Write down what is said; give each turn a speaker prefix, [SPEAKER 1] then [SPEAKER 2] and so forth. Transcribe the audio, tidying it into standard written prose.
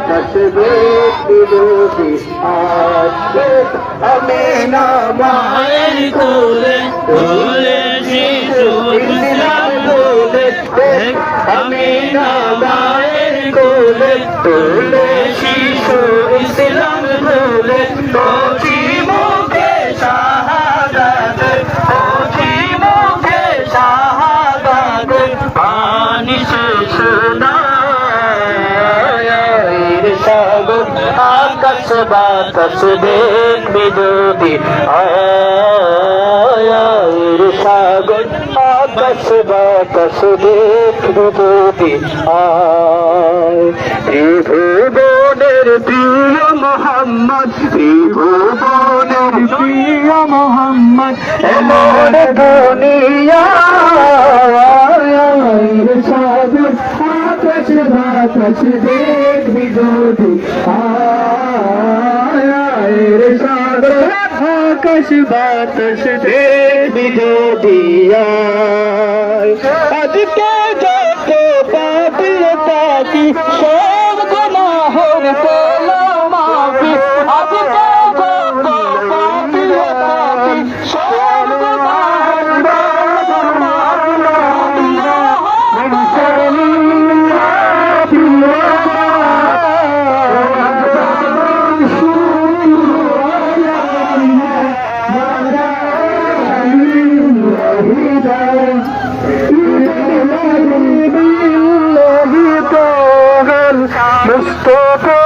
[SPEAKER 1] তসবে বিরোধী আসবে আমিনা
[SPEAKER 2] মায়ের কোলে কোলে শিশু ইসলাম কোলে
[SPEAKER 1] আমিনা মায়ের কোলে তোলে শিশু ইসলাম কোলে কচি মুখে শাহাদাত কচি মুখে শাহাদাত পানি শেষ নায়ের সাগর আকাশ বাতাস দেখবি যদি আয়ের সাগর আকাশ বাতাস দেখবি যদি আয় ত্রিভুবনের প্রিয় মোহাম্মদ ত্রিভুবনের প্রিয় মোহাম্মদ এমন দুনিয়া সাগর আকাশ বাতাস দেখবি যদি আয়ের সাগর আকাশ বাতাস দেখবি যদি আজকে যত পাপি তাকি সব গুনাহের কোলা মাফি আজকে যত পাপি তাকি সব গুনাহের মুস্তফা